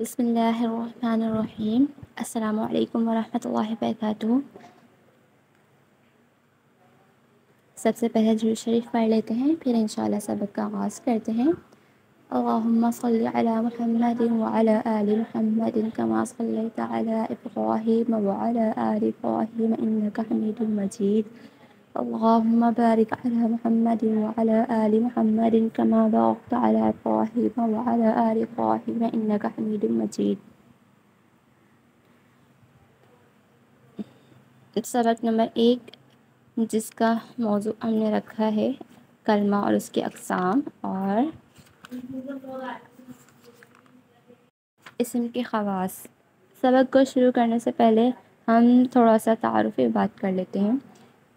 بسم اللہ الرحمن الرحیم۔ السلام علیکم ورحمۃ اللہ وبرکاتہ۔ سب سے پہلے درود شریف پڑھ لیتے ہیں، پھر انشاءاللہ سبق کا آغاز کرتے ہیں۔ اللہم صلی علی محمد وعلی آل محمد کما صلیت علی ابراہیم وعلی آل ابراہیم انک حمید مجید۔ اللہم بارک علی محمد وعلی آل محمد کما بارکت علی ابراہیم وعلی آل ابراہیم انک حمید مجید۔ سبق نمبر 1 جس کا موضوع ہم نے رکھا ہے کلمہ اور اس کے اقسام اور اسم کے خواص۔ سبق کو شروع کرنے سے پہلے ہم تھوڑا سا تعارفی بات کر لیتے ہیں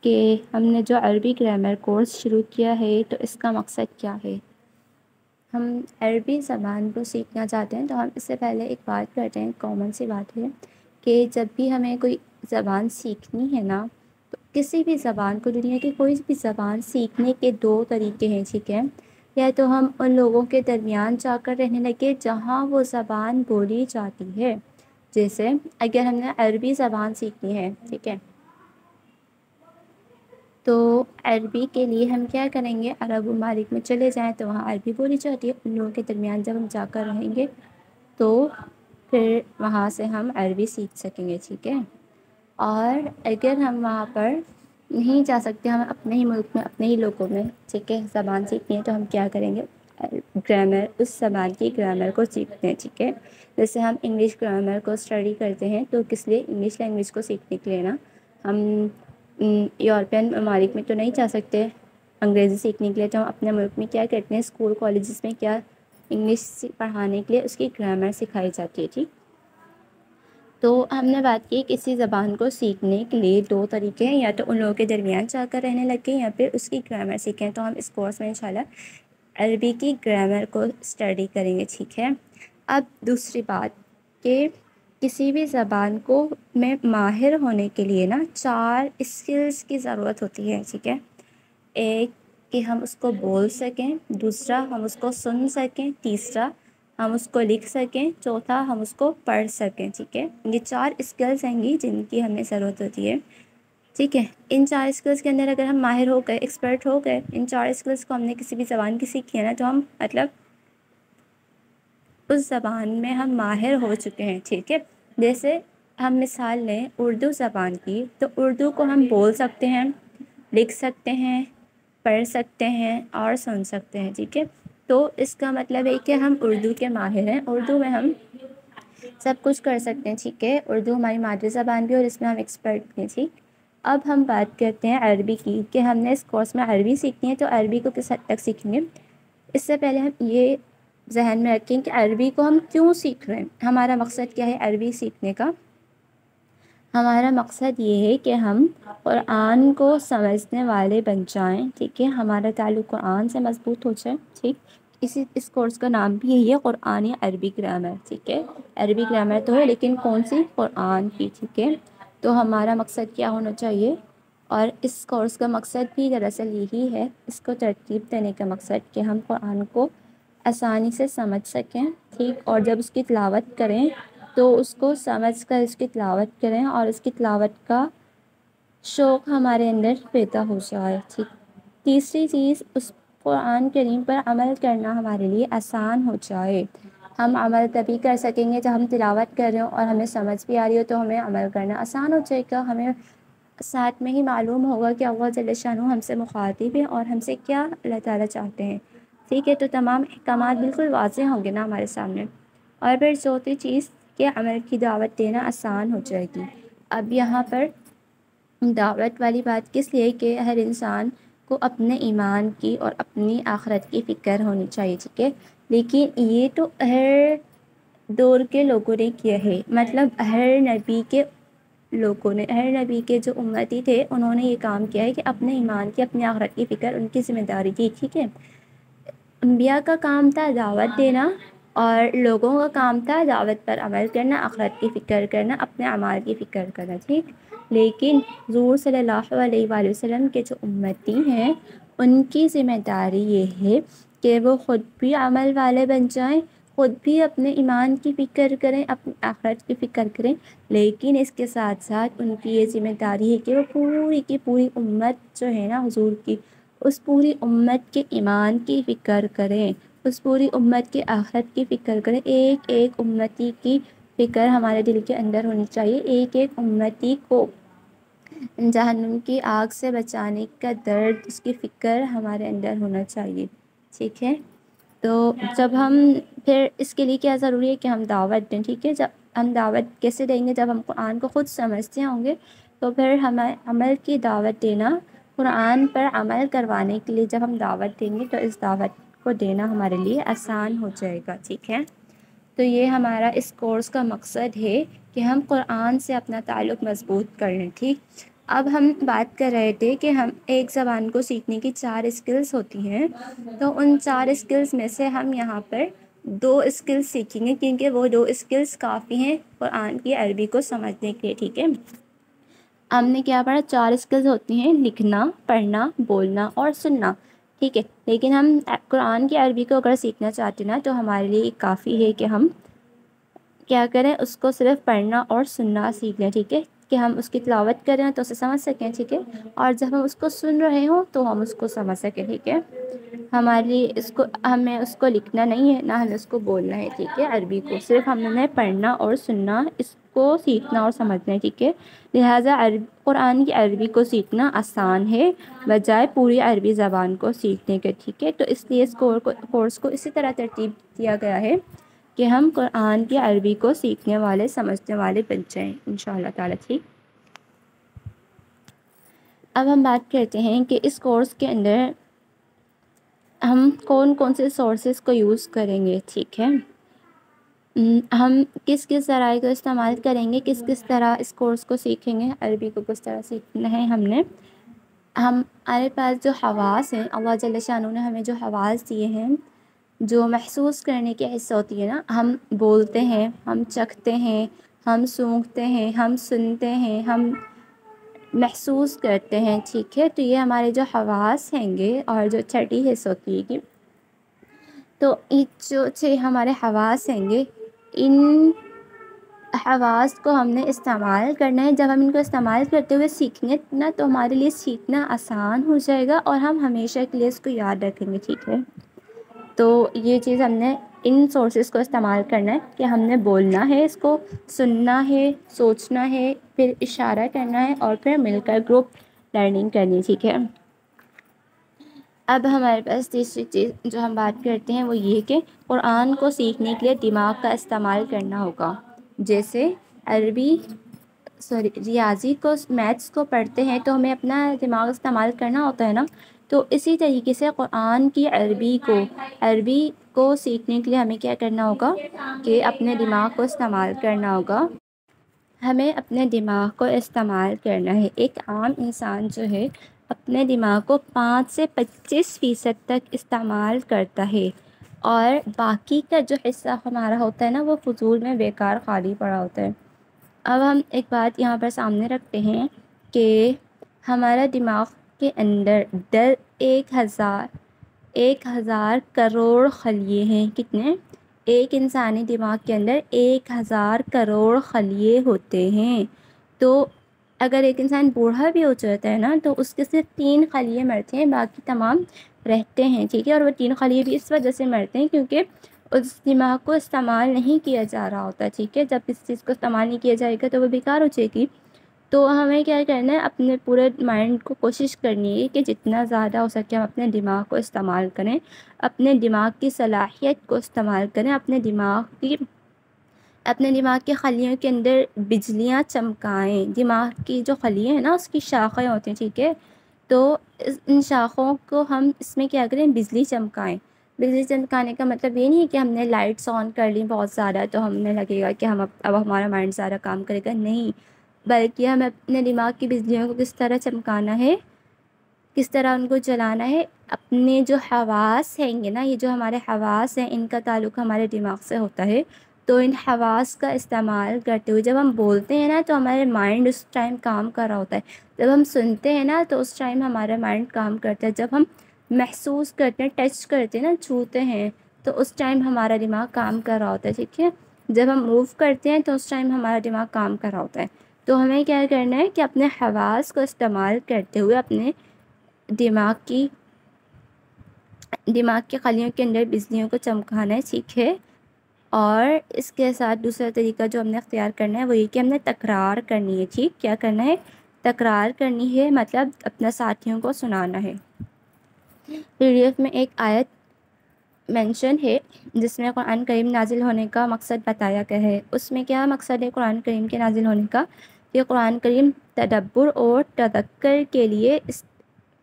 کہ ہم نے جو عربی گرامر کورس شروع کیا ہے تو اس کا مقصد کیا ہے۔ ہم عربی زبان کو سیکھنا چاہتے ہیں تو ہم اس سے پہلے ایک بات کرتے ہیں، کامن سی بات ہے کہ جب بھی ہمیں کوئی زبان سیکھنی ہے نا، تو کسی بھی زبان کو، دنیا کی کوئی بھی زبان سیکھنے کے 2 طریقے ہیں، ٹھیک ہے۔ یا تو ہم ان لوگوں کے درمیان جا کر رہنے لگے جہاں وہ زبان بولی جاتی ہے، جیسے اگر ہم نے عربی زبان سیکھنی ہے، ٹھیک ہے، تو عربی کے لیے ہم کیا کریں گے، عرب ممالک میں چلے جائیں تو وہاں عربی بولی جاتی ہے، ان لوگوں کے درمیان جب ہم جا کر رہیں گے تو پھر وہاں سے ہم عربی سیکھ سکیں گے، ٹھیک ہے۔ اور اگر ہم وہاں پر نہیں جا سکتے، ہم اپنے ہی ملک میں، اپنے ہی لوگوں میں، ٹھیک ہے، زبان سیکھنی ہے تو ہم کیا کریں گے، گرامر، اس زبان کی گرامر کو سیکھتے ہیں، ٹھیک ہے۔ جیسے ہم انگلش گرامر کو اسٹڈی کرتے ہیں تو کس لیے، انگلش لینگویج کو سیکھنے کے لیے نا۔ ہم یورپین ممالک میں تو نہیں جا سکتے انگریزی سیکھنے کے لیے، تو ہم اپنے ملک میں کیا کرتے ہیں، اسکول کالجز میں کیا، انگلش پڑھانے کے لیے اس کی گرامر سکھائی جاتی ہے، ٹھیک۔ تو ہم نے بات کی کسی زبان کو سیکھنے کے لیے 2 طریقے ہیں، یا تو ان لوگوں کے درمیان جا کر رہنے لگے یا پھر اس کی گرامر سیکھیں۔ تو ہم اس کورس میں انشاءاللہ عربی کی گرامر کو اسٹڈی کریں گے، ٹھیک ہے۔ اب دوسری بات کہ کسی بھی زبان کو میں ماہر ہونے کے لیے نا 4 اسکلز کی ضرورت ہوتی ہے، ٹھیک ہے۔ ایک کہ ہم اس کو بول سکیں، دوسرا ہم اس کو سن سکیں، تیسرا ہم اس کو لکھ سکیں، چوتھا ہم اس کو پڑھ سکیں، ٹھیک ہے۔ یہ 4 اسکلز ہیں گی جن کی ہمیں ضرورت ہوتی ہے، ٹھیک ہے۔ ان 4 اسکلز کے اندر اگر ہم ماہر ہو گئے، ایکسپرٹ ہو گئے، ان 4 اسکلز کو ہم نے کسی بھی زبان کی سیکھی ہے نا، تو ہم مطلب اس زبان میں ہم ماہر ہو چکے ہیں، ٹھیک ہے۔ جیسے ہم مثال لیں اردو زبان کی، تو اردو کو ہم بول سکتے ہیں، لکھ سکتے ہیں، پڑھ سکتے ہیں اور سن سکتے ہیں، ٹھیک ہے۔ تو اس کا مطلب ہے کہ ہم اردو کے ماہر ہیں، اردو میں ہم سب کچھ کر سکتے ہیں، ٹھیک ہے۔ اردو ہماری مادری زبان بھی اور اس میں ہم ایکسپرٹ ہیں، ٹھیک۔ اب ہم بات کرتے ہیں عربی کی کہ ہم نے اس کورس میں عربی سیکھنی ہے، تو عربی کو کس حد تک سیکھیں گے۔ اس سے پہلے ہم یہ ذہن میں رکھیں کہ عربی کو ہم کیوں سیکھ رہے ہیں، ہمارا مقصد کیا ہے عربی سیکھنے کا۔ ہمارا مقصد یہ ہے کہ ہم قرآن کو سمجھنے والے بن جائیں، ٹھیک ہے، ہمارا تعلق قرآن سے مضبوط ہو جائے، ٹھیک۔ اس کورس کا نام بھی یہی ہے، قرآنی عربی گرامر، ٹھیک ہے۔ عربی گرامر تو ہے لیکن کون سی، قرآن کی، ٹھیک ہے۔ تو ہمارا مقصد کیا ہونا چاہیے، اور اس کورس کا مقصد بھی دراصل یہی ہے، اس کو ترتیب دینے کا مقصد کہ ہم قرآن کو آسانی سے سمجھ سکیں، ٹھیک، اور جب اس کی تلاوت کریں تو اس کو سمجھ کر اس کی تلاوت کریں اور اس کی تلاوت کا شوق ہمارے اندر پیدا ہو جائے، ٹھیک۔ تیسری چیز، اس قرآن کریم پر عمل کرنا ہمارے لیے آسان ہو جائے۔ ہم عمل تبھی کر سکیں گے جب ہم تلاوت کر رہے ہوں اور ہمیں سمجھ بھی آ رہی ہو، تو ہمیں عمل کرنا آسان ہو جائے گا، ہمیں ساتھ میں ہی معلوم ہوگا کہ اللہ جل شانہ ہم سے مخاطب ہے اور ہم سے کیا اللہ تعالیٰ چاہتے ہیں، ٹھیک ہے۔ تو تمام احکامات بالکل واضح ہوں گے نا ہمارے سامنے۔ اور پھر چوتھی چیز کہ عمل کی دعوت دینا آسان ہو جائے گی۔ اب یہاں پر دعوت والی بات کس لیے کہ ہر انسان کو اپنے ایمان کی اور اپنی آخرت کی فکر ہونی چاہیے، ٹھیک ہے۔ لیکن یہ تو ہر دور کے لوگوں نے کیا ہے، مطلب ہر نبی کے لوگوں نے، ہر نبی کے جو امتی تھے انہوں نے یہ کام کیا ہے کہ اپنے ایمان کی، اپنی آخرت کی فکر ان کی ذمہ داری تھی، ٹھیک ہے۔ انبیاء کا کام تھا دعوت دینا اور لوگوں کا کام تھا دعوت پر عمل کرنا، آخرت کی فکر کرنا، اپنے اعمال کی فکر کرنا، ٹھیک۔ لیکن حضور صلی اللہ علیہ وآلہ وسلم کے جو امتی ہیں ان کی ذمہ داری یہ ہے کہ وہ خود بھی عمل والے بن جائیں خود بھی اپنے ایمان کی فکر کریں، اپنی آخرت کی فکر کریں، لیکن اس کے ساتھ ساتھ ان کی یہ ذمہ داری ہے کہ وہ پوری کی پوری امت جو ہے نا حضور کی، اس پوری امت کے ایمان کی فکر کریں، اس پوری امت کی آخرت کی فکر کریں۔ ایک ایک امتی کی فکر ہمارے دل کے اندر ہونی چاہیے، ایک ایک امتی کو جہنم کی آگ سے بچانے کا درد، اس کی فکر ہمارے اندر ہونا چاہیے، ٹھیک ہے۔ تو جب ہم پھر اس کے لیے کیا ضروری ہے کہ ہم دعوت دیں، ٹھیک ہے۔ جب ہم دعوت کیسے دیں گے؟ جب ہم قرآن کو خود سمجھتے ہوں گے تو پھر ہمیں عمل کی دعوت دینا، قرآن پر عمل کروانے کے لیے جب ہم دعوت دیں گے تو اس دعوت کو دینا ہمارے لیے آسان ہو جائے گا، ٹھیک ہے۔ تو یہ ہمارا اس کورس کا مقصد ہے کہ ہم قرآن سے اپنا تعلق مضبوط کر لیں، ٹھیک۔ اب ہم بات کر رہے تھے کہ ہم ایک زبان کو سیکھنے کی 4 اسکلز ہوتی ہیں، تو ان 4 اسکلز میں سے ہم یہاں پر 2 اسکلز سیکھیں گے، کیونکہ وہ 2 اسکلز کافی ہیں قرآن کی عربی کو سمجھنے کے لیے، ٹھیک ہے۔ ہم نے کیا پڑھا؟ 4 اسکلز ہوتی ہیں: لکھنا، پڑھنا، بولنا اور سننا، ٹھیک ہے۔ لیکن ہم قرآن کی عربی کو اگر سیکھنا چاہتے ہیں نا تو ہمارے لیے کافی ہے کہ ہم کیا کریں، اس کو صرف پڑھنا اور سننا سیکھ لیں، ٹھیک ہے، کہ ہم اس کی تلاوت کریں تو اسے سمجھ سکیں، ٹھیک ہے، اور جب ہم اس کو سن رہے ہوں تو ہم اس کو سمجھ سکیں، ٹھیک ہے۔ ہمارے لیے ہمیں اس کو لکھنا نہیں ہے، نہ ہمیں اس کو بولنا ہے، ٹھیک ہے۔ عربی کو صرف ہم نے پڑھنا اور سننا، اس کو سیکھنا اور سمجھنا ہے، ٹھیک ہے۔ لہٰذا قرآن کی عربی کو سیکھنا آسان ہے بجائے پوری عربی زبان کو سیکھنے کے، ٹھیک ہے۔ تو اس لیے اس کورس کو اسی طرح ترتیب دیا گیا ہے کہ ہم قرآن کی عربی کو سیکھنے والے، سمجھنے والے بن جائیں انشاءاللہ تعالیٰ، ٹھیک۔ اب ہم بات کرتے ہیں کہ اس کورس کے اندر ہم کون کون سے سورسز کو یوز کریں گے، ٹھیک ہے۔ ہم کس کس ذرائع کو استعمال کریں گے، کس کس طرح اس کورس کو سیکھیں گے، عربی کو کس طرح سیکھنا ہے ہمارے پاس جو حواس ہیں، اللہ جل شانہ نے ہمیں جو حواس دیے ہیں، جو محسوس کرنے کی حص ہوتی ہے نا، ہم بولتے ہیں، ہم چکھتے ہیں، ہم سونگھتے ہیں، ہم سنتے ہیں، ہم محسوس کرتے ہیں، ٹھیک ہے۔ تو یہ ہمارے جو حواس ہیں گے اور جو چھٹی حص ہوتی ہے کہ تو جو ہمارے حواس ہیں گے، ان حواس کو ہم نے استعمال کرنا ہے۔ جب ہم ان کو استعمال کرتے ہوئے سیکھیں گے نا تو ہمارے لیے سیکھنا آسان ہو جائے گا اور ہم ہمیشہ کے لیے اس کو یاد رکھیں گے، ٹھیک ہے۔ تو یہ چیز ہم نے ان سورسز کو استعمال کرنا ہے کہ ہم نے بولنا ہے، اس کو سننا ہے، سوچنا ہے، پھر اشارہ کرنا ہے اور پھر مل کر گروپ لرننگ کرنی، ٹھیک ہے۔ اب ہمارے پاس تیسری چیز جو ہم بات کرتے ہیں وہ یہ ہے کہ قرآن کو سیکھنے کے لیے دماغ کا استعمال کرنا ہوگا۔ جیسے ریاضی کو، میتھس کو پڑھتے ہیں تو ہمیں اپنا دماغ استعمال کرنا ہوتا ہے نا، تو اسی طریقے سے قرآن کی عربی کو سیکھنے کے لیے ہمیں کیا کرنا ہوگا کہ اپنے دماغ کو استعمال کرنا ہوگا۔ ہمیں اپنے دماغ کو استعمال کرنا ہے۔ ایک عام انسان جو ہے اپنے دماغ کو 5 سے 25% تک استعمال کرتا ہے، اور باقی کا جو حصہ ہمارا ہوتا ہے نا وہ فضول میں بیکار خالی پڑا ہوتا ہے۔ اب ہم ایک بات یہاں پر سامنے رکھتے ہیں کہ ہمارا دماغ کے اندر 1,000 کروڑ خلیے ہیں۔ کتنے؟ ایک انسانی دماغ کے اندر 1,000 کروڑ خلیے ہوتے ہیں۔ تو اگر ایک انسان بوڑھا بھی ہو جاتا ہے نا تو اس کے صرف 3 خلیے مرتے ہیں، باقی تمام رہتے ہیں، ٹھیک ہے۔ اور وہ 3 خلیے بھی اس وجہ سے مرتے ہیں کیونکہ اس دماغ کو استعمال نہیں کیا جا رہا ہوتا، ٹھیک ہے۔ جب اس چیز کو استعمال نہیں کیا جائے گا تو وہ بیکار ہو جائے گی۔ تو ہمیں کیا کرنا ہے، اپنے پورے مائنڈ کو کوشش کرنی ہے کہ جتنا زیادہ ہو سکے ہم اپنے دماغ کو استعمال کریں، اپنے دماغ کی صلاحیت کو استعمال کریں، اپنے دماغ کے خلیوں کے اندر بجلیاں چمکائیں۔ دماغ کی جو خلیے ہیں نا اس کی شاخیں ہوتی ہیں، ٹھیک ہے۔ تو ان شاخوں کو ہم اس میں کیا کریں، بجلی چمکائیں۔ بجلی چمکانے کا مطلب یہ نہیں ہے کہ ہم نے لائٹس آن کر لی بہت زیادہ تو ہمیں لگے گا کہ اب ہمارا مائنڈ زیادہ کام کرے گا، نہیں، بلکہ ہمیں اپنے دماغ کی بجلیوں کو کس طرح چمکانا ہے، کس طرح ان کو جلانا ہے۔ اپنے جو حواس ہیں گے نا، یہ جو ہمارے حواس ہیں ان کا تعلق ہمارے دماغ سے ہوتا ہے، تو ان حواس کا استعمال کرتے ہوئے جب ہم بولتے ہیں نا تو ہمارے مائنڈ اس ٹائم کام کر رہا ہوتا ہے، جب ہم سنتے ہیں نا تو اس ٹائم ہمارا مائنڈ کام کرتا ہے، جب ہم محسوس کرتے ہیں، ٹچ کرتے ہیں نا، چھوتے ہیں تو اس ٹائم ہمارا دماغ کام کر رہا ہوتا ہے، ٹھیک ہے. جب ہم موو کرتے ہیں تو اس ٹائم ہمارا دماغ کام کر رہا ہوتا ہے. تو ہمیں کیا کرنا ہے کہ اپنے حواس کو استعمال کرتے ہوئے اپنے دماغ کی خلیوں کے اندر بجلیوں کو چمکانا ہے، ٹھیک ہے. اور اس کے ساتھ دوسرا طریقہ جو ہم نے اختیار کرنا ہے وہ یہ کہ ہم نے تکرار کرنی ہے. ٹھیک، کیا کرنا ہے؟ تکرار کرنی ہے، مطلب اپنے ساتھیوں کو سنانا ہے. PDF میں ایک آیت مینشن ہے جس میں قرآن کریم نازل ہونے کا مقصد بتایا گیا ہے. اس میں کیا مقصد ہے قرآن کریم کے نازل ہونے کا؟ کہ قرآن کریم تدبر اور تذکر کے لیے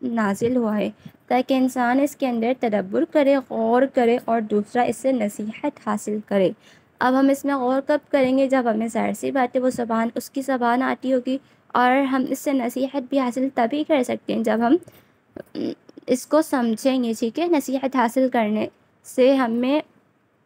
نازل ہوا ہے، تاکہ انسان اس کے اندر تدبر کرے، غور کرے اور دوسرا اس سے نصیحت حاصل کرے. اب ہم اس میں غور کب کریں گے؟ جب ہمیں ظاہر سی بات ہے وہ زبان اس کی زبان آتی ہوگی، اور ہم اس سے نصیحت بھی حاصل تبھی کر سکتے ہیں جب ہم اس کو سمجھیں گے. ٹھیک ہے، نصیحت حاصل کرنے سے ہمیں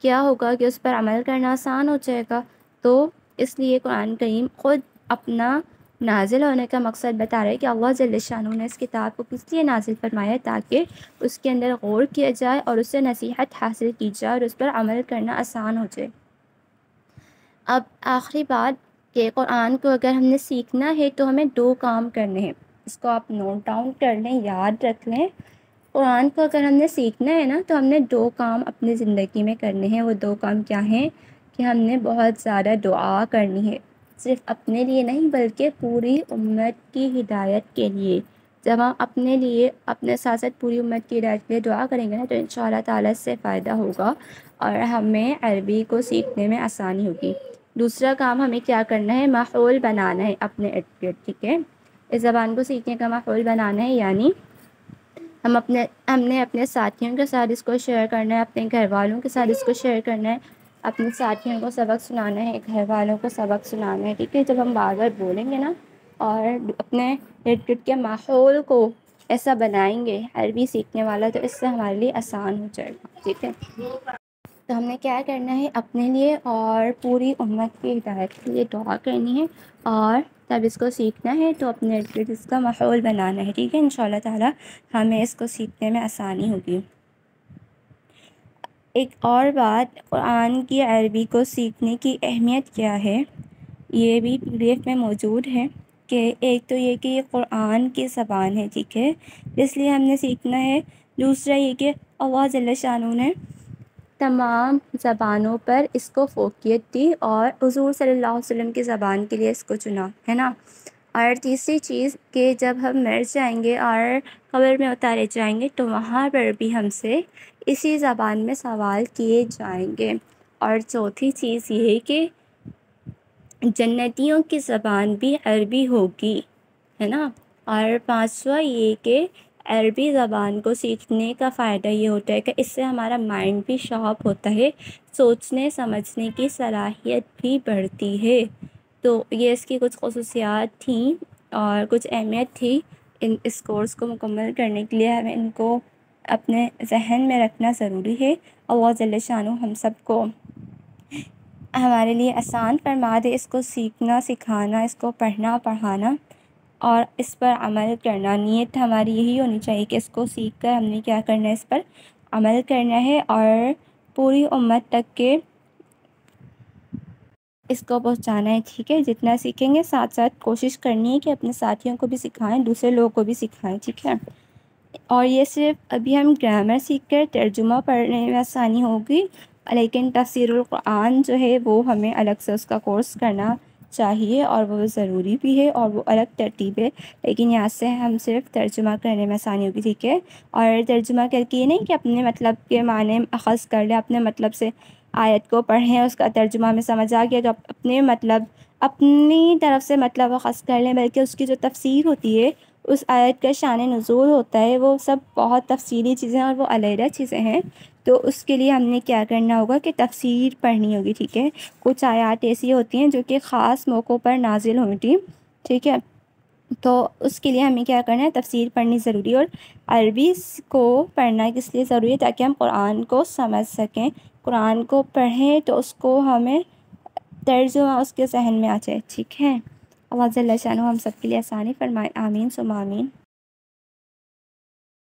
کیا ہوگا کہ اس پر عمل کرنا آسان ہو جائے گا. تو اس لیے قرآن کریم خود اپنا نازل ہونے کا مقصد بتا رہے کہ اللہ جل شانہ نے اس کتاب کو کس لیے نازل فرمایا، تاکہ اس کے اندر غور کیا جائے اور اس سے نصیحت حاصل کی جائے اور اس پر عمل کرنا آسان ہو جائے. اب آخری بات کہ قرآن کو اگر ہم نے سیکھنا ہے تو ہمیں 2 کام کرنے ہیں. اس کو آپ نوٹ ڈاؤن کر لیں، یاد رکھ لیں. قرآن کو اگر ہم نے سیکھنا ہے نا تو ہم نے 2 کام اپنی زندگی میں کرنے ہیں. وہ 2 کام کیا ہیں؟ کہ ہم نے بہت زیادہ دعا کرنی ہے، صرف اپنے لیے نہیں بلکہ پوری امت کی ہدایت کے لیے. جب ہم اپنے لیے، اپنے ساتھ ساتھ پوری امت کی ہدایت کے لیے دعا کریں گے نا تو انشاءاللہ تعالیٰ اس سے فائدہ ہوگا اور ہمیں عربی کو سیکھنے میں آسانی ہوگی. دوسرا کام ہمیں کیا کرنا ہے؟ ماحول بنانا ہے اپنے ارد گرد. ٹھیک ہے، اس زبان کو سیکھنے کا ماحول بنانا ہے، یعنی ہم نے اپنے ساتھیوں کے ساتھ اس کو شیئر کرنا ہے، اپنے گھر والوں کے ساتھ اس کو شیئر کرنا ہے، اپنے ساتھیوں کو سبق سنانا ہے، گھر والوں کو سبق سنانا ہے. ٹھیک ہے، جب ہم بار بار بولیں گے نا اور اپنے ارد گرد کے ماحول کو ایسا بنائیں گے عربی سیکھنے والا، تو اس سے ہمارے لیے آسان ہو جائے گا. ٹھیک ہے، تو ہم نے کیا کرنا ہے؟ اپنے لیے اور پوری امت کی ہدایت کے لیے دعا کرنی ہے، اور تب اس کو سیکھنا ہے تو اپنے ارد گرد اس کا ماحول بنانا ہے. ٹھیک ہے، انشاءاللہ تعالیٰ ہمیں اس کو سیکھنے میں آسانی ہوگی. ایک اور بات، قرآن کی عربی کو سیکھنے کی اہمیت کیا ہے، یہ بھی PDF میں موجود ہے. کہ ایک تو یہ کہ یہ قرآن کی زبان ہے، ٹھیک ہے، اس لیے ہم نے سیکھنا ہے. دوسرا یہ کہ اللہ جل شانہ نے تمام زبانوں پر اس کو فوقیت دی اور حضور صلی اللہ علیہ وسلم کی زبان کے لیے اس کو چنا ہے نا. اور تیسری چیز کہ جب ہم مر جائیں گے اور قبر میں اتارے جائیں گے تو وہاں پر بھی ہم سے اسی زبان میں سوال کیے جائیں گے. اور چوتھی چیز یہ ہے کہ جنتیوں کی زبان بھی عربی ہوگی، ہے نا. اور پانچواں یہ کہ عربی زبان کو سیکھنے کا فائدہ یہ ہوتا ہے کہ اس سے ہمارا مائنڈ بھی شارپ ہوتا ہے، سوچنے سمجھنے کی صلاحیت بھی بڑھتی ہے. تو یہ اس کی کچھ خصوصیات تھیں اور کچھ اہمیت تھی. اس کورس کو مکمل کرنے کے لیے ہمیں ان کو اپنے ذہن میں رکھنا ضروری ہے. اللہ جل شانہ ہم سب کو ہمارے لیے آسان فرما دے اس کو سیکھنا، سکھانا، اس کو پڑھنا، پڑھانا اور اس پر عمل کرنا. نیت ہماری یہی ہونی چاہیے کہ اس کو سیکھ کر ہم نے کیا کرنا ہے؟ اس پر عمل کرنا ہے اور پوری امت تک کے اس کو پہنچانا ہے. ٹھیک ہے، جتنا سیکھیں گے ساتھ ساتھ کوشش کرنی ہے کہ اپنے ساتھیوں کو بھی سکھائیں، دوسرے لوگوں کو بھی سکھائیں. ٹھیک ہے، اور یہ صرف ابھی ہم گرامر سیکھ کر ترجمہ پڑھنے میں آسانی ہوگی، لیکن تفسیر القرآن جو ہے وہ ہمیں الگ سے اس کا کورس کرنا چاہیے اور وہ ضروری بھی ہے اور وہ الگ ترتیب ہے. لیکن یہاں سے ہم صرف ترجمہ کرنے میں آسانی ہوگی. ٹھیک ہے، اور ترجمہ کر کے یہ نہیں کہ اپنے مطلب کے معنی اخذ کر لیں، اپنے مطلب سے آیت کو پڑھیں، اس کا ترجمہ میں سمجھ آ گیا تو اپنے مطلب اپنی طرف سے مطلب اخذ کر لیں، بلکہ اس کی جو تفسیر ہوتی ہے، اس آیت کا شان نزول ہوتا ہے، وہ سب بہت تفصیلی چیزیں اور وہ علیحدہ چیزیں ہیں. تو اس کے لیے ہم نے کیا کرنا ہوگا کہ تفسیر پڑھنی ہوگی. ٹھیک ہے، کچھ آیات ایسی ہوتی ہیں جو کہ خاص موقعوں پر نازل ہوتی. ٹھیک ہے، تو اس کے لیے ہمیں کیا کرنا ہے؟ تفسیر پڑھنی ضروری ہے. اور عربی کو پڑھنا کس لیے ضروری ہے؟ تاکہ ہم قرآن کو سمجھ سکیں. قرآن کو پڑھیں تو اس کو ہمیں ترجمہ اس کے ذہن میں آ جائے. ٹھیک ہے، اللہ جل شانہ ہم سب کے لیے آسانی فرمائے. آمین ثم آمین.